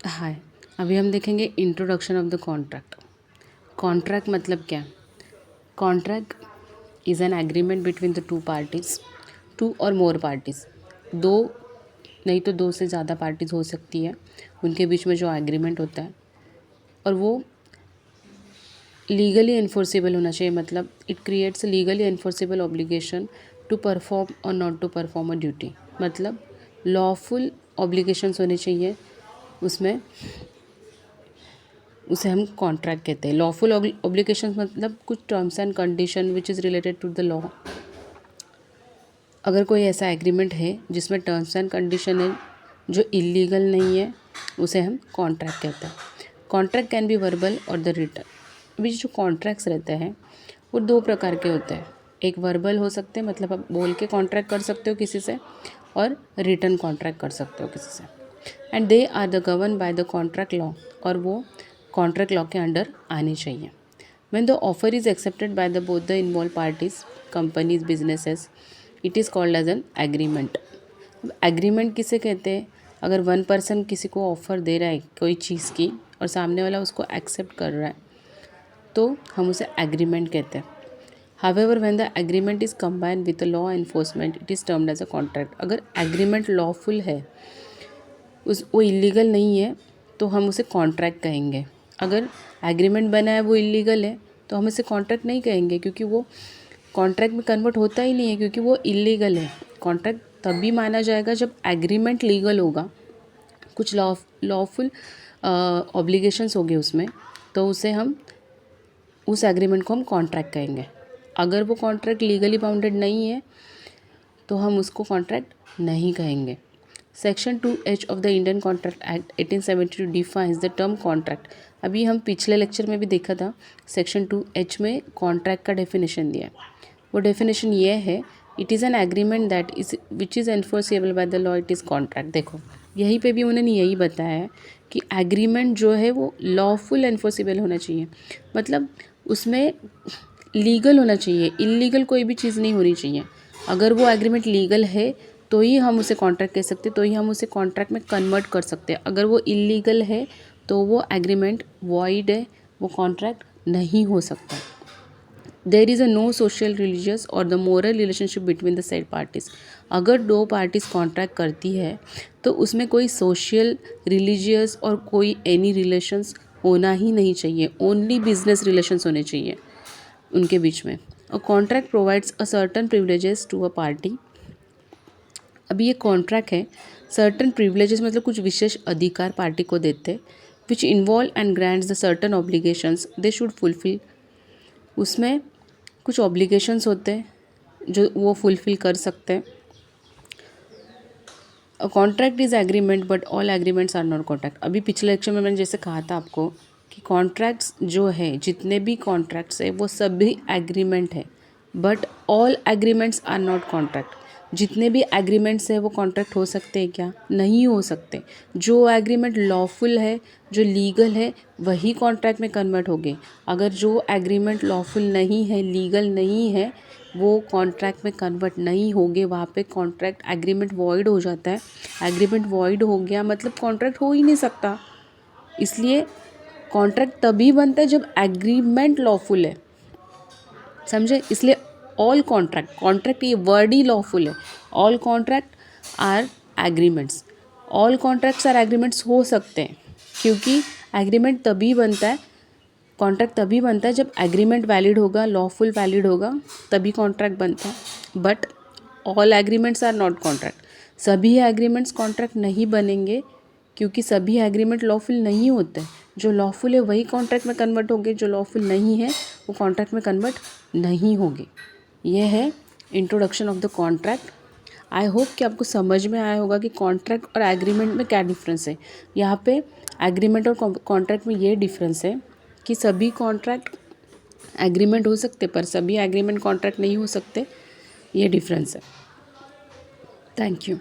हाय, अभी हम देखेंगे introduction of the contract. Contract मतलब क्या? Contract is an agreement between the two parties, two or more parties. दो नहीं तो दो से ज़्यादा पार्टीज़ हो सकती है, उनके बीच में जो एग्रीमेंट होता है और वो लीगली एनफोर्सेबल होना चाहिए। मतलब it creates legally enforceable obligation to perform और not to perform a duty. मतलब लॉफुल ऑब्लिगेशंस होने चाहिए उसमें, उसे हम कॉन्ट्रैक्ट कहते हैं। लॉफुल ऑब्लिगेशंस मतलब कुछ terms and condition which is related to the law. अगर कोई ऐसा एग्रीमेंट है जिसमें टर्म्स एंड कंडीशन है जो इलीगल नहीं है, उसे हम कॉन्ट्रैक्ट कहते हैं। कॉन्ट्रैक्ट कैन बी वर्बल और द रिटन। अभी जो कॉन्ट्रैक्ट्स रहते हैं वो दो प्रकार के होते हैं। एक वर्बल हो सकते हैं, मतलब आप बोल के कॉन्ट्रैक्ट कर सकते हो किसी से, और रिटन कॉन्ट्रैक्ट कर सकते हो किसी से। And they are the govern by the contract law, और वो कॉन्ट्रैक्ट लॉ के अंडर आनी चाहिए। When the offer is accepted by the both the involve parties, companies, businesses, it is called as an agreement. अब agreement किसे कहते हैं? अगर वन पर्सन किसी को ऑफ़र दे रहा है कोई चीज़ की और सामने वाला उसको एक्सेप्ट कर रहा है तो हम उसे एग्रीमेंट कहते हैं। However when the agreement is combined with the law enforcement, it is termed as a contract. अगर एग्रीमेंट लॉफुल है, वो इलीगल नहीं है, तो हम उसे कॉन्ट्रैक्ट कहेंगे। अगर एग्रीमेंट बना है वो इलीगल है तो हम इसे कॉन्ट्रैक्ट नहीं कहेंगे, क्योंकि वो कॉन्ट्रैक्ट में कन्वर्ट होता ही नहीं है, क्योंकि वो इलीगल है। कॉन्ट्रैक्ट तभी माना जाएगा जब एग्रीमेंट लीगल होगा, कुछ लॉफुल ऑब्लिगेशंस होंगे उसमें, तो उसे हम उस एग्रीमेंट को हम कॉन्ट्रैक्ट कहेंगे। अगर वो कॉन्ट्रैक्ट लीगली बाउंडेड नहीं है तो हम उसको कॉन्ट्रैक्ट नहीं कहेंगे। Section 2H of the Indian contract act 1872 defines the term contract. अभी हम पिछले लेक्चर में भी देखा था, सेक्शन 2H में कॉन्ट्रैक्ट का डेफिनेशन दिया है। वो डेफिनेशन ये है, it is an agreement that is which is enforceable by the law, it is contract. देखो यहीं पे भी उन्होंने यही बताया है कि एग्रीमेंट जो है वो लॉफुल एनफोर्सेबल होना चाहिए, मतलब उसमें लीगल होना चाहिए, इलीगल कोई भी चीज़ नहीं होनी चाहिए। अगर वो एग्रीमेंट लीगल है तो ही हम उसे कॉन्ट्रैक्ट कह सकते, तो ही हम उसे कॉन्ट्रैक्ट में कन्वर्ट कर सकते हैं। अगर वो इलीगल है तो वो एग्रीमेंट वॉइड है, वो कॉन्ट्रैक्ट नहीं हो सकता। There is a no social, religious और the moral relationship between the side parties. अगर दो पार्टीज़ कॉन्ट्रैक्ट करती है तो उसमें कोई सोशल, रिलीजियस और कोई एनी रिलेशंस होना ही नहीं चाहिए, ओनली बिजनेस रिलेशंस होने चाहिए उनके बीच में। A contract provides a certain privileges to a party. अभी ये कॉन्ट्रैक्ट है, सर्टन प्रिविलेजेस मतलब कुछ विशेष अधिकार पार्टी को देते, which involve and grants the certain obligations they should fulfil. उसमें कुछ ऑब्लिगेशंस होते हैं जो वो फुलफिल कर सकते हैं। A contract is agreement but all agreements are not contract. अभी पिछले लेक्चर में मैंने जैसे कहा था आपको कि कॉन्ट्रैक्ट्स जो है, जितने भी कॉन्ट्रैक्ट्स है वो सभी एग्रीमेंट है, but all agreements are not contract. जितने भी एग्रीमेंट्स है वो कॉन्ट्रैक्ट हो सकते हैं क्या? नहीं हो सकते। जो एग्रीमेंट लॉफुल है, जो लीगल है, वही कॉन्ट्रैक्ट में कन्वर्ट हो गए। अगर जो एग्रीमेंट लॉफुल नहीं है, लीगल नहीं है, वो कॉन्ट्रैक्ट में कन्वर्ट नहीं होंगे, वहाँ पे कॉन्ट्रैक्ट एग्रीमेंट वॉइड हो जाता है। एग्रीमेंट वॉइड हो गया मतलब कॉन्ट्रैक्ट हो ही नहीं सकता। इसलिए कॉन्ट्रैक्ट तभी बनता है जब एग्रीमेंट लॉफुल है, समझे? इसलिए ऑल कॉन्ट्रैक्ट, कॉन्ट्रैक्ट ये वर्ड ही लॉफुल है। All contract are agreements, all contracts are agreements हो सकते हैं, क्योंकि एग्रीमेंट तभी बनता है, कॉन्ट्रैक्ट तभी बनता है जब एग्रीमेंट वैलिड होगा, लॉफुल वैलिड होगा, तभी कॉन्ट्रैक्ट बनता है। But all agreements are not contract. सभी एग्रीमेंट्स कॉन्ट्रैक्ट नहीं बनेंगे, क्योंकि सभी एग्रीमेंट लॉफुल नहीं होते। जो लॉफुल है वही कॉन्ट्रैक्ट में कन्वर्ट होंगे, जो लॉफुल नहीं है वो कॉन्ट्रैक्ट में कन्वर्ट नहीं होंगे। ये है introduction of the contract. I hope कि आपको समझ में आया होगा कि कॉन्ट्रैक्ट और एग्रीमेंट में क्या डिफरेंस है। यहाँ पे एग्रीमेंट और कॉन्ट्रैक्ट में ये डिफरेंस है कि सभी कॉन्ट्रैक्ट एग्रीमेंट हो सकते पर सभी एग्रीमेंट कॉन्ट्रैक्ट नहीं हो सकते। ये डिफरेंस है। Thank you.